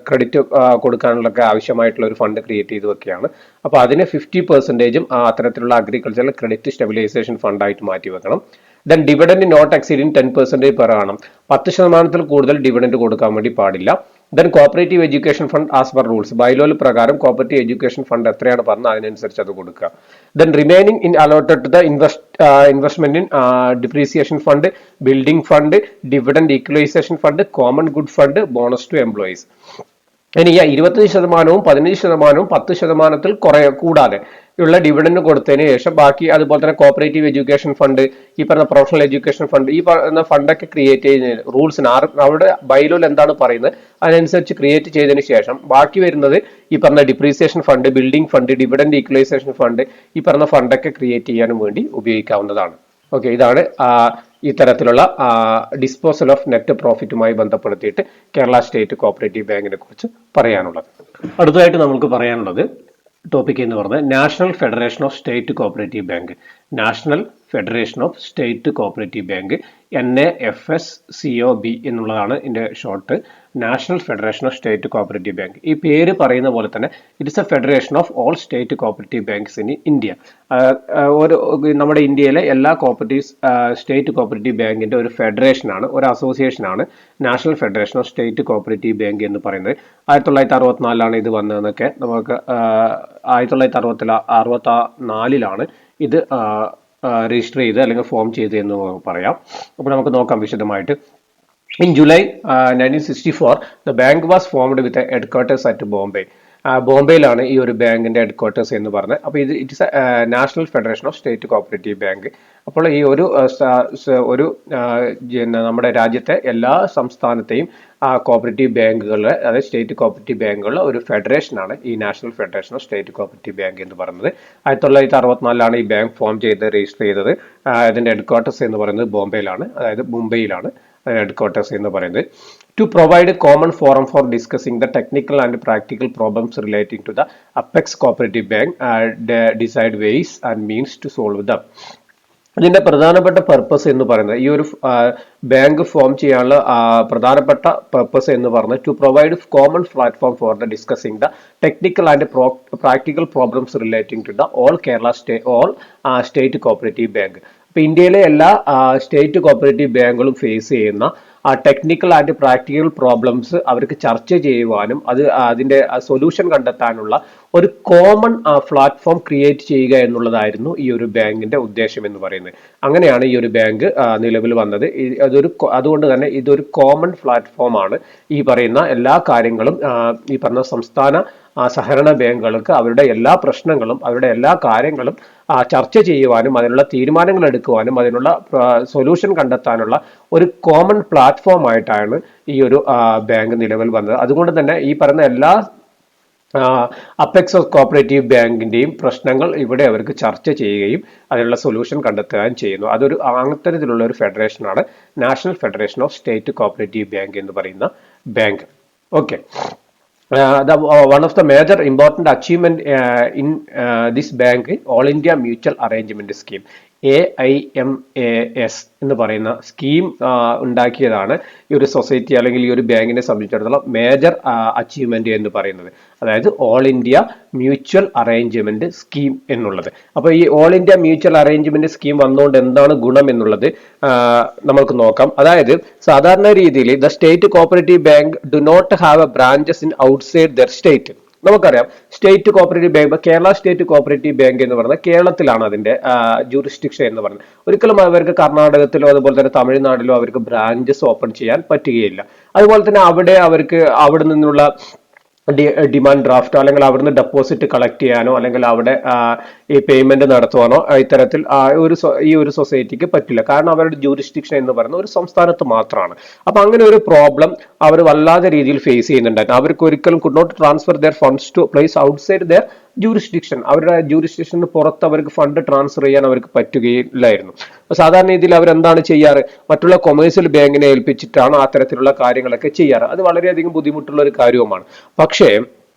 ക്രെഡിറ്റ് കൊടുക്കാനുള്ള ആവശ്യമായിട്ടുള്ള ഒരു ഫണ്ട് ക്രിയേറ്റ് ചെയ്ത് വെക്കുകയാണ്. അപ്പോൾ അതിന് 50% അത്തരത്തിലുള്ള അഗ്രികൾച്ചറൽ ക്രെഡിറ്റ് സ്റ്റെബിലൈസേഷൻ ഫണ്ടായിട്ട് മാറ്റി വെക്കണം. Then dividend not exceeding 10% per annum. 10% കൂടുതൽ ഡിവിഡൻഡ് കൊടുക്കാൻ വേണ്ടി പാടില്ല. Then cooperative education fund as per rules. ബൈലോയിൽ പ്രകാരം കോപ്പറേറ്റീവ് എഡ്യൂക്കേഷൻ ഫണ്ട് എത്രയാണ് പറഞ്ഞത് അതിനനുസരിച്ച് അത് കൊടുക്കുക. Then remaining in allotted to the investment in depreciation fund, building fund, dividend equalisation fund, common good fund, bonus to employees. ഇനി 25%, 15%, 10% കൂടാതെ ഉള്ള ഡിവിഡൻഡ് കൊടുത്തതിന് ശേഷം ബാക്കി, അതുപോലെ തന്നെ കോപ്പറേറ്റീവ് എഡ്യൂക്കേഷൻ ഫണ്ട്, ഈ പറഞ്ഞ പ്രൊഫഷണൽ എഡ്യൂക്കേഷൻ ഫണ്ട്, ഈ പറഞ്ഞ ഫണ്ടൊക്കെ ക്രിയേറ്റ് ചെയ്യുന്നതിന് റൂൾസിന് അവിടെ ബൈലോയിൽ എന്താണ് പറയുന്നത് അതിനനുസരിച്ച് ക്രിയേറ്റ് ചെയ്തതിന് ശേഷം ബാക്കി വരുന്നത് ഈ പറഞ്ഞ depreciation fund, building fund, dividend equalisation fund, ഈ പറഞ്ഞ ഫണ്ടൊക്കെ ക്രിയേറ്റ് ചെയ്യാനും വേണ്ടി ഉപയോഗിക്കാവുന്നതാണ്. ഓക്കെ, ഇതാണ് ഇത്തരത്തിലുള്ള ഡിസ്പോസൽ ഓഫ് നെറ്റ് പ്രോഫിറ്റുമായി ബന്ധപ്പെടുത്തിയിട്ട് കേരള സ്റ്റേറ്റ് കോപ്പറേറ്റീവ് ബാങ്കിനെ കുറിച്ച് പറയാനുള്ളത്. അടുത്തതായിട്ട് നമുക്ക് പറയാനുള്ളത് ടോപ്പിക് എന്ന് പറഞ്ഞാൽ national federation of state cooperative bank. National federation of state cooperative bank, NAFSCOB എന്നുള്ളതാണ് ഇതിന്റെ short. National federation of state cooperative bank. ഈ പേര് പറയുന്ന പോലെ തന്നെ it is a federation of all state cooperative banks in India. നമ്മുടെ ഇന്ത്യയിലെ എല്ലാ സ്റ്റേറ്റ് കോപ്പറേറ്റീവ് ബാങ്കിന്റെ ഒരു ഫെഡറേഷനാണ്, ഒരു അസോസിയേഷനാണ് national federation of state cooperative bank എന്ന് പറയുന്നത്. 1964 ഇത് വന്നതെന്നൊക്കെ നമുക്ക് 1964 ഇത് രജിസ്റ്റർ ചെയ്ത് അല്ലെങ്കിൽ ഫോം ചെയ്ത് എന്ന് പറയാം. അപ്പോൾ നമുക്ക് നോക്കാം വിശദമായിട്ട്. In July 1964, the bank was formed with a headquarters at Bombay. ബോംബെയിലാണ് ഈ ഒരു ബാങ്കിന്റെ ഹെഡ്ക്വാർട്ടേഴ്സ് എന്ന് പറഞ്ഞത്. അപ്പോൾ it is national federation of state cooperative bank. അപ്പോൾ ഈ ഒരു നമ്മുടെ രാജ്യത്തെ എല്ലാ സംസ്ഥാനത്തെയും കോപ്പറേറ്റീവ് ബാങ്കുകളുടെ, അതായത് സ്റ്റേറ്റ് കോപ്പറേറ്റീവ് ബാങ്കുകളുടെ ഒരു ഫെഡറേഷനാണ് ഈ national federation of state cooperative bank എന്ന് പറയുന്നത്. 1964 ഈ ബാങ്ക് ഫോം ചെയ്ത് രജിസ്റ്റർ ചെയ്തത്. ഇതിന്റെ ഹെഡ്ക്വാർട്ടേഴ്സ് എന്ന് പറയുന്നത് ബോംബെയിലാണ്, അതായത് മുംബൈയിലാണ് headquarters എന്ന് പറയുന്നത്. To provide a common forum for discussing the technical and practical problems relating to the apex cooperative bank, decide ways and means to solve them. ഇതിന്റെ പ്രധാനപ്പെട്ട പർപ്പസ് എന്ന് പറയുന്നത്, ഈ ഒരു ബാങ്ക് ഫോം ചെയ്യാനുള്ള പ്രധാനപ്പെട്ട പർപ്പസ് എന്ന് പറയുന്നത് to provide common platform for the discussing the technical and practical problems relating to the all state cooperative bank. ഇപ്പൊ ഇന്ത്യയിലെ എല്ലാ സ്റ്റേറ്റ് കോപ്പറേറ്റീവ് ബാങ്കുകളും ഫേസ് ചെയ്യുന്ന ടെക്നിക്കൽ ആൻഡ് പ്രാക്ടിക്കൽ പ്രോബ്ലംസ് അവർക്ക് ചർച്ച ചെയ്യുവാനും അതിന്റെ സൊല്യൂഷൻ കണ്ടെത്താനുള്ള ഒരു കോമൺ പ്ലാറ്റ്ഫോം ക്രിയേറ്റ് ചെയ്യുക എന്നുള്ളതായിരുന്നു ഈ ഒരു ബാങ്കിന്റെ ഉദ്ദേശം എന്ന് പറയുന്നത്. അങ്ങനെയാണ് ഈ ഒരു ബാങ്ക് നിലവിൽ വന്നത്. അതുകൊണ്ട് തന്നെ ഇതൊരു കോമൺ പ്ലാറ്റ്ഫോം ആണ്. ഈ പറയുന്ന എല്ലാ കാര്യങ്ങളും ഈ പറഞ്ഞ സംസ്ഥാന സഹകരണ ബാങ്കുകൾക്ക് അവരുടെ എല്ലാ പ്രശ്നങ്ങളും അവരുടെ എല്ലാ കാര്യങ്ങളും ചർച്ച ചെയ്യുവാനും അതിനുള്ള തീരുമാനങ്ങൾ എടുക്കുവാനും അതിനുള്ള സൊല്യൂഷൻ കണ്ടെത്താനുള്ള ഒരു കോമൺ പ്ലാറ്റ്ഫോം ആയിട്ടാണ് ഈ ഒരു ബാങ്ക് നിലവിൽ വന്നത്. അതുകൊണ്ട് തന്നെ ഈ പറയുന്ന എല്ലാ അപ്പെക്സ് കോപ്പറേറ്റീവ് ബാങ്കിന്റെയും പ്രശ്നങ്ങൾ ഇവിടെ അവർക്ക് ചർച്ച ചെയ്യുകയും അതിനുള്ള സൊല്യൂഷൻ കണ്ടെത്തുകയും ചെയ്യുന്നു. അതൊരു അത്തരത്തിലുള്ള ഒരു ഫെഡറേഷനാണ് national federation of state cooperative bank എന്ന് പറയുന്ന bank. Okay, one of the major important achievement in this bank, All India Mutual Arrangement Scheme, AIMAS എന്ന് പറയുന്ന സ്കീം ഉണ്ടാക്കിയതാണ് ഈ ഒരു സൊസൈറ്റി അല്ലെങ്കിൽ ഈ ഒരു ബാങ്കിനെ സംബന്ധിച്ചിടത്തോളം മേജർ അച്ചീവ്മെന്റ് എന്ന് പറയുന്നത്. അതായത് all India mutual arrangement scheme എന്നുള്ളത്. അപ്പോൾ ഈ all India mutual arrangement scheme വന്നുകൊണ്ട് എന്താണ് ഗുണം എന്നുള്ളത് നമുക്ക് നോക്കാം. അതായത് സാധാരണ രീതിയിൽ the state cooperative bank do not have a branches in outside the state. നമുക്കറിയാം state cooperative bank, Kerala state cooperative bank എന്ന് പറയുന്നത് കേരളത്തിലാണ് അതിന്റെ ജൂറിസ്ഡിക്ഷൻ എന്ന് പറയുന്നത്. ഒരിക്കലും അവർക്ക് കർണാടകത്തിലോ അതുപോലെ തന്നെ തമിഴ്നാട്ടിലോ അവർക്ക് ബ്രാഞ്ചസ് ഓപ്പൺ ചെയ്യാൻ പറ്റുകയില്ല. അതുപോലെ തന്നെ അവിടെ നിന്നുള്ള ഡിമാൻഡ് ഡ്രാഫ്റ്റോ അല്ലെങ്കിൽ അവിടുന്ന് ഡെപ്പോസിറ്റ് കളക്ട് ചെയ്യാനോ അല്ലെങ്കിൽ അവിടെ ഈ പേയ്മെന്റ് നടത്തുവാനോ ഇത്തരത്തിൽ ഈ ഒരു സൊസൈറ്റിക്ക് പറ്റില്ല. കാരണം അവരുടെ ജൂറിസ്ഡിക്ഷൻ എന്ന് പറയുന്നത് ഒരു സംസ്ഥാനത്ത് മാത്രമാണ്. അപ്പൊ അങ്ങനെ ഒരു പ്രോബ്ലം അവർ വല്ലാതെ രീതിയിൽ ഫേസ് ചെയ്യുന്നുണ്ടായിരുന്നു. അവർക്ക് ഒരിക്കലും could not transfer their funds to place outside their jurisdiction. അവരുടെ ജൂറിസ്ഡിക്ഷന് പുറത്ത് അവർക്ക് ഫണ്ട് ട്രാൻസ്ഫർ ചെയ്യാൻ അവർക്ക് പറ്റുകയില്ലായിരുന്നു. സാധാരണ രീതിയിൽ അവരെന്താണ് ചെയ്യാറ്? മറ്റുള്ള കൊമേഴ്സ്യൽ ബാങ്കിനെ ഏൽപ്പിച്ചിട്ടാണ് അത്തരത്തിലുള്ള കാര്യങ്ങളൊക്കെ ചെയ്യാറ്. അത് വളരെയധികം ബുദ്ധിമുട്ടുള്ള ഒരു കാര്യവുമാണ്. പക്ഷേ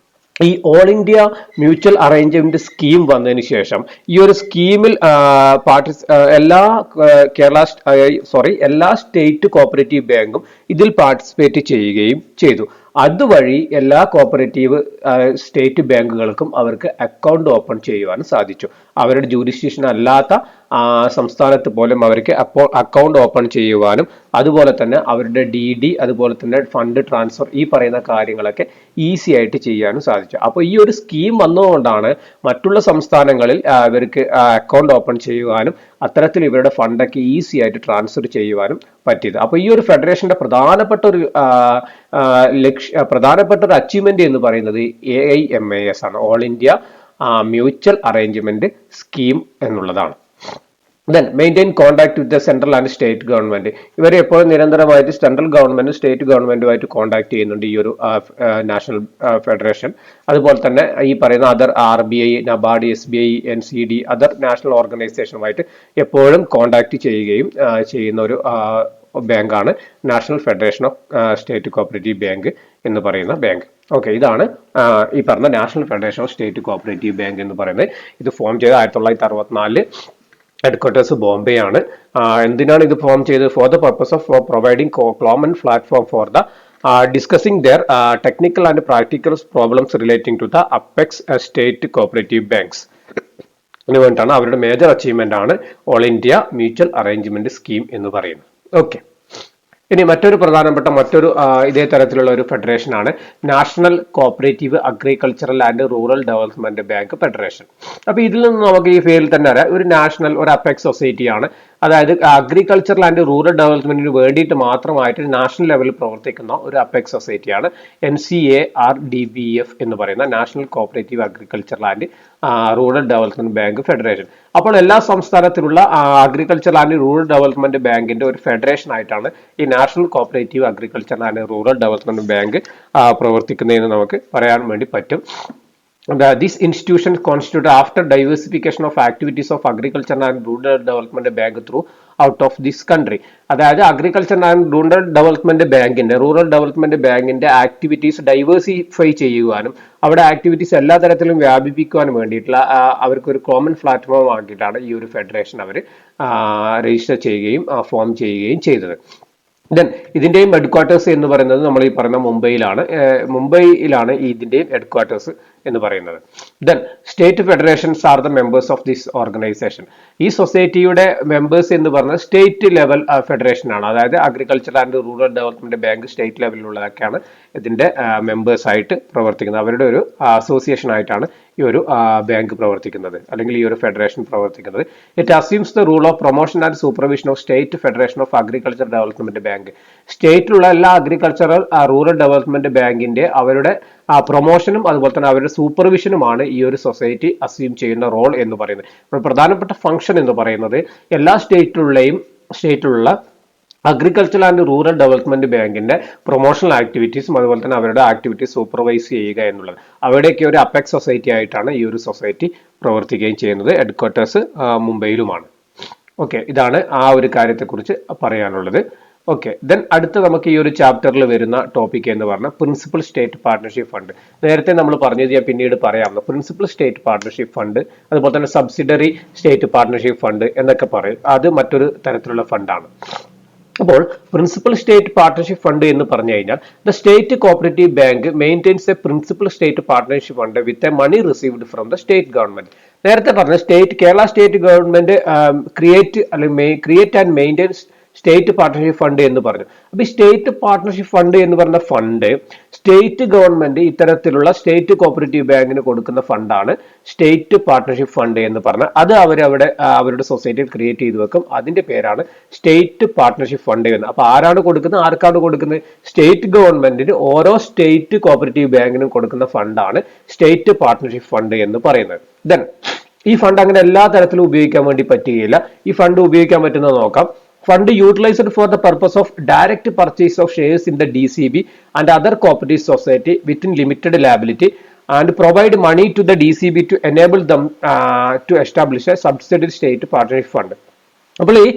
ഈ all India mutual arrangement scheme വന്നതിന് ശേഷം ഈ ഒരു സ്കീമിൽ എല്ലാ സ്റ്റേറ്റ് കോപ്പറേറ്റീവ് ബാങ്കും ഇതിൽ പാർട്ടിസിപ്പേറ്റ് ചെയ്യുകയും ചെയ്തു. അതുവഴി എല്ലാ കോപ്പറേറ്റീവ് സ്റ്റേറ്റ് ബാങ്കുകൾക്കും അവർക്ക് അക്കൗണ്ട് ഓപ്പൺ ചെയ്യുവാൻ സാധിച്ചു. അവരുടെ ജൂറിസ്ഡിക്ഷൻ അല്ലാത്ത സംസ്ഥാനത്ത് പോലും അവർക്ക് അക്കൗണ്ട് ഓപ്പൺ ചെയ്യുവാനും അതുപോലെ തന്നെ അവരുടെ DD അതുപോലെ തന്നെ ഫണ്ട് ട്രാൻസ്ഫർ ഈ പറയുന്ന കാര്യങ്ങളൊക്കെ ഈസി ആയിട്ട് ചെയ്യാനും സാധിച്ചു. അപ്പോൾ ഈ ഒരു സ്കീം വന്നതുകൊണ്ടാണ് മറ്റുള്ള സംസ്ഥാനങ്ങളിൽ ഇവർക്ക് അക്കൗണ്ട് ഓപ്പൺ ചെയ്യുവാനും അത്തരത്തിൽ ഇവരുടെ ഫണ്ടൊക്കെ ഈസി ആയിട്ട് ട്രാൻസ്ഫർ ചെയ്യുവാനും പറ്റിയത്. അപ്പോൾ ഈ ഒരു ഫെഡറേഷന്റെ പ്രധാനപ്പെട്ട ഒരു അച്ചീവ്മെന്റ് എന്ന് പറയുന്നത് AIMAS ആണ്, all India mutual arrangement scheme എന്നുള്ളതാണ്. Then maintain contact with the central and state government. ഇവരെ എപ്പോഴും നിരന്തരമായിട്ട് സെൻട്രൽ ഗവൺമെന്റും സ്റ്റേറ്റ് ഗവൺമെന്റുമായിട്ട് കോൺടാക്ട് ചെയ്യുന്നുണ്ട് ഈ ഒരു നാഷണൽ ഫെഡറേഷൻ. അതുപോലെ തന്നെ ഈ പറയുന്ന other RBI, NABARD, SBI, NCD other national ഓർഗനൈസേഷനുമായിട്ട് എപ്പോഴും കോൺടാക്ട് ചെയ്യുകയും ചെയ്യുന്ന ഒരു ബാങ്കാണ് national federation of state cooperative bank എന്ന് പറയുന്ന ബാങ്ക്. ഓക്കെ, ഇതാണ് ഈ പറഞ്ഞ national federation of state cooperative bank എന്ന് പറയുന്നത്. ഇത് ഫോം ചെയ്ത് 1964 ഹെഡ്ക്വാർട്ടേഴ്സ് ബോംബെ ആണ്. എന്തിനാണ് ഇത് ഫോം ചെയ്തത്? For the purpose of providing common platform for the discussing their technical and practical problems relating to the apex state cooperative banks. ഇതിനു വേണ്ടിയിട്ടാണ് അവരുടെ മേജർ അച്ചീവ്മെന്റ് ആണ് all India mutual arrangement scheme എന്ന് പറയുന്നത്. ഓക്കെ, ഇനി മറ്റൊരു ഇതേ തരത്തിലുള്ള ഒരു ഫെഡറേഷൻ ആണ് national cooperative agricultural and rural development bank federation. അപ്പൊ ഇതിൽ നിന്ന് നമുക്ക് ഈ പേരിൽ തന്നെ അറിയാം, ഒരു അപ്പെക്സ് സൊസൈറ്റി ആണ്. അതായത് അഗ്രികൾച്ചറൽ ആൻഡ് റൂറൽ ഡെവലപ്മെന്റിന് വേണ്ടിയിട്ട് മാത്രമായിട്ട് നാഷണൽ ലെവലിൽ പ്രവർത്തിക്കുന്ന ഒരു അപ്പെക്സ് സൊസൈറ്റിയാണ് NCARDBF എന്ന് പറയുന്ന national cooperative agricultural and rural development bank federation. അപ്പോൾ എല്ലാ സംസ്ഥാനത്തിലുള്ള അഗ്രികൾച്ചറൽ ആൻഡ് റൂറൽ ഡെവലപ്മെന്റ് ബാങ്കിന്റെ ഒരു ഫെഡറേഷൻ ആയിട്ടാണ് ഈ national cooperative agricultural and rural development bank പ്രവർത്തിക്കുന്നതെന്ന് നമുക്ക് പറയാൻ വേണ്ടി പറ്റും. This institution constituted after diversification of activities of agriculture and rural development bank through out of this country. അതായത് അഗ്രികൾച്ചർ ആൻഡ് റൂറൽ ഡെവലപ്മെന്റ് ബാങ്കിന്റെ ആക്ടിവിറ്റീസ് ഡൈവേഴ്സിഫൈ ചെയ്യുവാനും അവിടെ activities എല്ലാ തരത്തിലും വ്യാപിപ്പിക്കുവാനും വേണ്ടിയിട്ടുള്ള അവർക്കൊരു കോമൺ പ്ലാറ്റ്ഫോം ആക്കിയിട്ടാണ് ഈ ഒരു ഫെഡറേഷൻ അവർ രജിസ്റ്റർ ചെയ്യുകയും ഫോം ചെയ്യുകയും ചെയ്തത്. ദെൻ ഇതിന്റെയും ഹെഡ്ക്വാർട്ടേഴ്സ് എന്ന് പറയുന്നത് നമ്മൾ ഈ പറഞ്ഞ മുംബൈയിലാണ് ഇതിന്റെയും ഹെഡ്ക്വാർട്ടേഴ്സ് എന്ന് പറയുന്നത്. Then state federations are the members of this organisation. ഈ സൊസൈറ്റിയുടെ മെമ്പേഴ്സ് എന്ന് പറഞ്ഞാൽ സ്റ്റേറ്റ് ലെവൽ ഫെഡറേഷൻ ആണ്. അതായത് agriculture and rural development bank state ലെവലിലുള്ളതൊക്കെയാണ് ഇതിന്റെ മെമ്പേഴ്സ് ആയിട്ട് പ്രവർത്തിക്കുന്നത്. അവരുടെ ഒരു അസോസിയേഷൻ ആയിട്ടാണ് ഈ ഒരു ബാങ്ക് പ്രവർത്തിക്കുന്നത്, അല്ലെങ്കിൽ ഈ ഒരു ഫെഡറേഷൻ പ്രവർത്തിക്കുന്നത്. It assumes the rule of promotion and supervision of state federation of agriculture development bank. സ്റ്റേറ്റിലുള്ള എല്ലാ അഗ്രികൾച്ചറൽ റൂറൽ ഡെവലപ്മെന്റ് ബാങ്കിന്റെ അവരുടെ പ്രൊമോഷനും അതുപോലെ തന്നെ അവരുടെ സൂപ്പർവിഷനുമാണ് ഈ ഒരു സൊസൈറ്റി അസ്യൂം ചെയ്യുന്ന റോൾ എന്ന് പറയുന്നത്. പ്രധാനപ്പെട്ട ഫംഗ്ഷൻ എന്ന് പറയുന്നത് എല്ലാ സ്റ്റേറ്റിലുള്ള അഗ്രികൾച്ചർ ആൻഡ് റൂറൽ ഡെവലപ്മെന്റ് ബാങ്കിന്റെ പ്രൊമോഷണൽ ആക്ടിവിറ്റീസും അതുപോലെ തന്നെ അവരുടെ ആക്ടിവിറ്റീസ് സൂപ്പർവൈസ് ചെയ്യുക എന്നുള്ളത്. അവിടെയൊക്കെ ഒരു അപ്പെക്സ് സൊസൈറ്റി ആയിട്ടാണ് ഈ ഒരു സൊസൈറ്റി പ്രവർത്തിക്കുകയും ചെയ്യുന്നത്. ഹെഡ്ക്വാർട്ടേഴ്സ് മുംബൈയിലുമാണ്. ഓക്കെ, ഇതാണ് ആ ഒരു കാര്യത്തെക്കുറിച്ച് പറയാനുള്ളത്. ഓക്കെ, ദെൻ അടുത്ത നമുക്ക് ഈ ഒരു ചാപ്റ്ററിൽ വരുന്ന ടോപ്പിക് എന്ന് പറഞ്ഞാൽ പ്രിൻസിപ്പൽ സ്റ്റേറ്റ് പാർട്ണർഷിപ്പ് ഫണ്ട്. നേരത്തെ നമ്മൾ പറഞ്ഞത് ഞാൻ പിന്നീട് പറയാമെന്ന്. പ്രിൻസിപ്പൽ സ്റ്റേറ്റ് പാർട്ണർഷിപ്പ് ഫണ്ട്, അതുപോലെ തന്നെ സബ്സിഡറി സ്റ്റേറ്റ് പാർട്ണർഷിപ്പ് ഫണ്ട് എന്നൊക്കെ പറയും. അത് മറ്റൊരു തരത്തിലുള്ള ഫണ്ടാണ്. അപ്പോൾ പ്രിൻസിപ്പൽ സ്റ്റേറ്റ് പാർട്ണർഷിപ്പ് ഫണ്ട് എന്ന് പറഞ്ഞു കഴിഞ്ഞാൽ the state cooperative bank maintains a principal state partnership fund with a money received from the state government. നേരത്തെ പറഞ്ഞ Kerala state government create and maintains state partnership fund എന്ന് പറഞ്ഞു. അപ്പൊ ഈ സ്റ്റേറ്റ് പാർട്ണർഷിപ്പ് ഫണ്ട് എന്ന് പറയുന്ന ഫണ്ട് സ്റ്റേറ്റ് ഗവൺമെന്റ് ഇത്തരത്തിലുള്ള state cooperative ബാങ്കിന് കൊടുക്കുന്ന ഫണ്ടാണ് സ്റ്റേറ്റ് പാർട്ണർഷിപ്പ് ഫണ്ട് എന്ന് പറഞ്ഞാൽ അത് അവരുടെ സൊസൈറ്റിയിൽ ക്രിയേറ്റ് ചെയ്ത് വെക്കും. അതിന്റെ പേരാണ് സ്റ്റേറ്റ് പാർട്ണർഷിപ്പ് ഫണ്ട് എന്ന്. അപ്പൊ ആരാണ് കൊടുക്കുന്നത്, ആർക്കാണ് കൊടുക്കുന്നത്? സ്റ്റേറ്റ് ഗവൺമെന്റിന് ഓരോ സ്റ്റേറ്റ് കോപ്പറേറ്റീവ് ബാങ്കിനും കൊടുക്കുന്ന ഫണ്ടാണ് സ്റ്റേറ്റ് പാർട്ണർഷിപ്പ് ഫണ്ട് എന്ന് പറയുന്നത്. ദെൻ ഈ ഫണ്ട് അങ്ങനെ എല്ലാ തരത്തിലും ഉപയോഗിക്കാൻ വേണ്ടി പറ്റുകയില്ല. ഈ ഫണ്ട് ഉപയോഗിക്കാൻ പറ്റുന്നത് നോക്കാം. Fund utilized for the purpose of direct purchase of shares in the DCB and other cooperative society within limited liability and provide money to the DCB to enable them to establish a subsidiary state partnership fund. അപ്പോൾ ഈ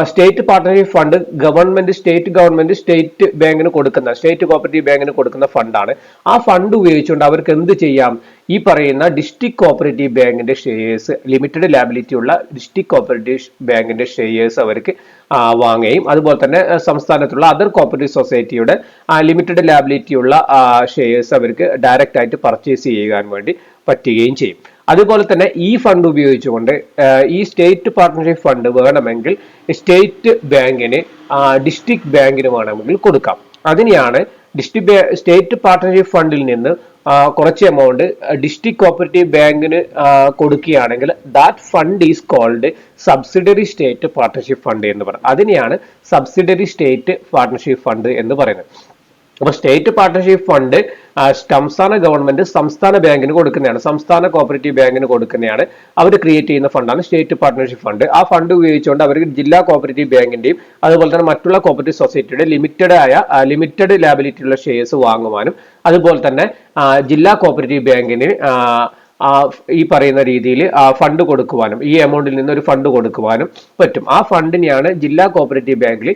state partnership fund state government state ബാങ്കിന് കൊടുക്കുന്ന, state cooperative ബാങ്കിന് കൊടുക്കുന്ന ഫണ്ടാണ്. ആ fund ഉപയോഗിച്ചുകൊണ്ട് അവർക്ക് എന്ത് ചെയ്യാം? ഈ പറയുന്ന ഡിസ്ട്രിക്ട് കോപ്പറേറ്റീവ് ബാങ്കിന്റെ ഷെയർസ്, ലിമിറ്റഡ് ലാബിലിറ്റി ഉള്ള ഡിസ്ട്രിക്ട് കോപ്പറേറ്റീവ് ബാങ്കിന്റെ ഷെയർസ് അവർക്ക് വാങ്ങുകയും അതുപോലെ തന്നെ സംസ്ഥാനത്തുള്ള അതർ കോപ്പറേറ്റീവ് സൊസൈറ്റിയുടെ ലിമിറ്റഡ് ലാബിലിറ്റി ഉള്ള ഷെയർസ് അവർക്ക് ഡയറക്റ്റ് ആയിട്ട് പർച്ചേസ് ചെയ്യാൻ വേണ്ടി പറ്റുകയും ചെയ്യും. അതുപോലെ തന്നെ ഈ ഫണ്ട് ഉപയോഗിച്ചുകൊണ്ട് ഈ സ്റ്റേറ്റ് പാർട്ണർഷിപ്പ് ഫണ്ട് വേണമെങ്കിൽ സ്റ്റേറ്റ് ബാങ്കിന് ഡിസ്ട്രിക്ട് ബാങ്കിന് വേണമെങ്കിൽ കൊടുക്കാം. അതിനെയാണ് സ്റ്റേറ്റ് പാർട്ണർഷിപ്പ് ഫണ്ടിൽ നിന്ന് കുറച്ച് എമൗണ്ട് ഡിസ്ട്രിക്ട് കോപ്പറേറ്റീവ് ബാങ്കിന് കൊടുക്കുകയാണെങ്കിൽ that fund is called subsidiary state partnership fund എന്ന് പറയുന്നത്. അതിനെയാണ് സബ്സിഡറി സ്റ്റേറ്റ് പാർട്ണർഷിപ്പ് ഫണ്ട് എന്ന് പറയുന്നത്. അപ്പൊ സ്റ്റേറ്റ് പാർട്ണർഷിപ്പ് ഫണ്ട് സംസ്ഥാന ഗവൺമെന്റ് സംസ്ഥാന ബാങ്കിന് കൊടുക്കുന്നതാണ്, സംസ്ഥാന കോപ്പറേറ്റീവ് ബാങ്കിന് കൊടുക്കുന്നതാണ്. അവർ ക്രിയേറ്റ് ചെയ്യുന്ന ഫണ്ടാണ് സ്റ്റേറ്റ് പാർട്ണർഷിപ്പ് ഫണ്ട്. ആ ഫണ്ട് ഉപയോഗിച്ചുകൊണ്ട് അവർക്ക് ജില്ലാ കോപ്പറേറ്റീവ് ബാങ്കിന്റെയും അതുപോലെ തന്നെ മറ്റുള്ള കോപ്പറേറ്റീവ് സൊസൈറ്റിയുടെ ലിമിറ്റഡ് ലാബിലിറ്റി ഉള്ള ഷെയർസ് വാങ്ങുവാനും അതുപോലെ തന്നെ ജില്ലാ കോപ്പറേറ്റീവ് ബാങ്കിന് ഈ പറയുന്ന രീതിയിൽ ഫണ്ട് കൊടുക്കുവാനും, ഈ എമൗണ്ടിൽ നിന്ന് ഒരു ഫണ്ട് കൊടുക്കുവാനും പറ്റും. ആ ഫണ്ടിനെയാണ് ജില്ലാ കോപ്പറേറ്റീവ് ബാങ്കിൽ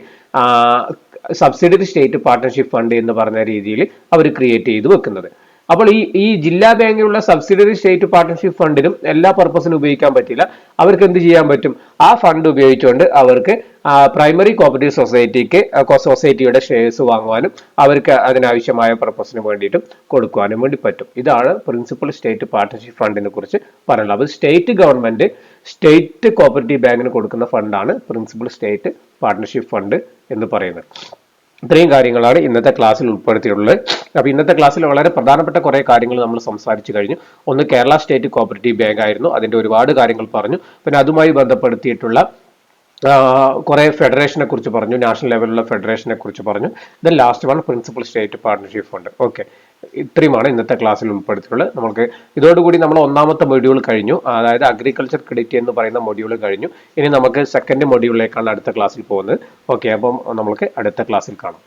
സബ്സിഡറി സ്റ്റേറ്റ് പാർട്ണർഷിപ്പ് ഫണ്ട് എന്ന് പറഞ്ഞ രീതിയിൽ അവർ ക്രിയേറ്റ് ചെയ്ത് വെക്കുന്നത്. അപ്പോൾ ഈ ജില്ലാ ബാങ്കിലുള്ള സബ്സിഡറി സ്റ്റേറ്റ് പാർട്ണർഷിപ്പ് ഫണ്ടിനും എല്ലാ പർപ്പസിനും ഉപയോഗിക്കാൻ പറ്റില്ല. അവർക്ക് എന്ത് ചെയ്യാൻ പറ്റും? ആ ഫണ്ട് ഉപയോഗിച്ചുകൊണ്ട് അവർക്ക് പ്രൈമറി കോപ്പറേറ്റീവ് സൊസൈറ്റിയുടെ ഷെയർസ് വാങ്ങുവാനും അവർക്ക് അതിനാവശ്യമായ പർപ്പസിന് വേണ്ടിയിട്ടും കൊടുക്കുവാനും വേണ്ടി പറ്റും. ഇതാണ് പ്രിൻസിപ്പൽ സ്റ്റേറ്റ് പാർട്ണർഷിപ്പ് ഫണ്ടിനെ കുറിച്ച് പറയുന്നത്. അപ്പോൾ സ്റ്റേറ്റ് ഗവൺമെന്റ് സ്റ്റേറ്റ് കോപ്പറേറ്റീവ് ബാങ്കിന് കൊടുക്കുന്ന ഫണ്ടാണ് പ്രിൻസിപ്പൽ സ്റ്റേറ്റ് പാർട്ണർഷിപ്പ് ഫണ്ട് എന്ന് പറയുന്നത്. ഇത്രയും കാര്യങ്ങളാണ് ഇന്നത്തെ ക്ലാസ്സിൽ ഉൾപ്പെടുത്തിയിട്ടുള്ളത്. അപ്പോൾ ഇന്നത്തെ ക്ലാസ്സിൽ വളരെ പ്രധാനപ്പെട്ട കുറേ കാര്യങ്ങൾ നമ്മൾ സംസാരിച്ചു കഴിഞ്ഞു. ഒന്ന് കേരള സ്റ്റേറ്റ് കോപ്പറേറ്റീവ് ബാങ്ക് ആയിരുന്നു, അതിന്റെ ഒരുപാട് കാര്യങ്ങൾ പറഞ്ഞു. പിന്നെ അതുമായി ബന്ധപ്പെടുത്തിയിട്ടുള്ള കുറെ ഫെഡറേഷനെ കുറിച്ച് പറഞ്ഞു, നാഷണൽ ലെവലിലുള്ള ഫെഡറേഷനെ കുറിച്ച് പറഞ്ഞു. Then last one principal state partnership fund. Okay, ഇത്രയുമാണ് ഇന്നത്തെ ക്ലാസ്സിൽ ഉൾപ്പെടുത്തിയിട്ടുള്ളത്. നമുക്ക് ഇതോടുകൂടി നമ്മൾ ഒന്നാമത്തെ മൊഡ്യൂൾ കഴിഞ്ഞു, അതായത് അഗ്രികൾച്ചർ ക്രെഡിറ്റ് എന്ന് പറയുന്ന മൊഡ്യൂൾ കഴിഞ്ഞു. ഇനി നമുക്ക് സെക്കൻഡ് മൊഡ്യൂളിലേക്കാണ് അടുത്ത ക്ലാസ്സിൽ പോകുന്നത്. ഓക്കെ, അപ്പം നമുക്ക് അടുത്ത ക്ലാസ്സിൽ കാണാം.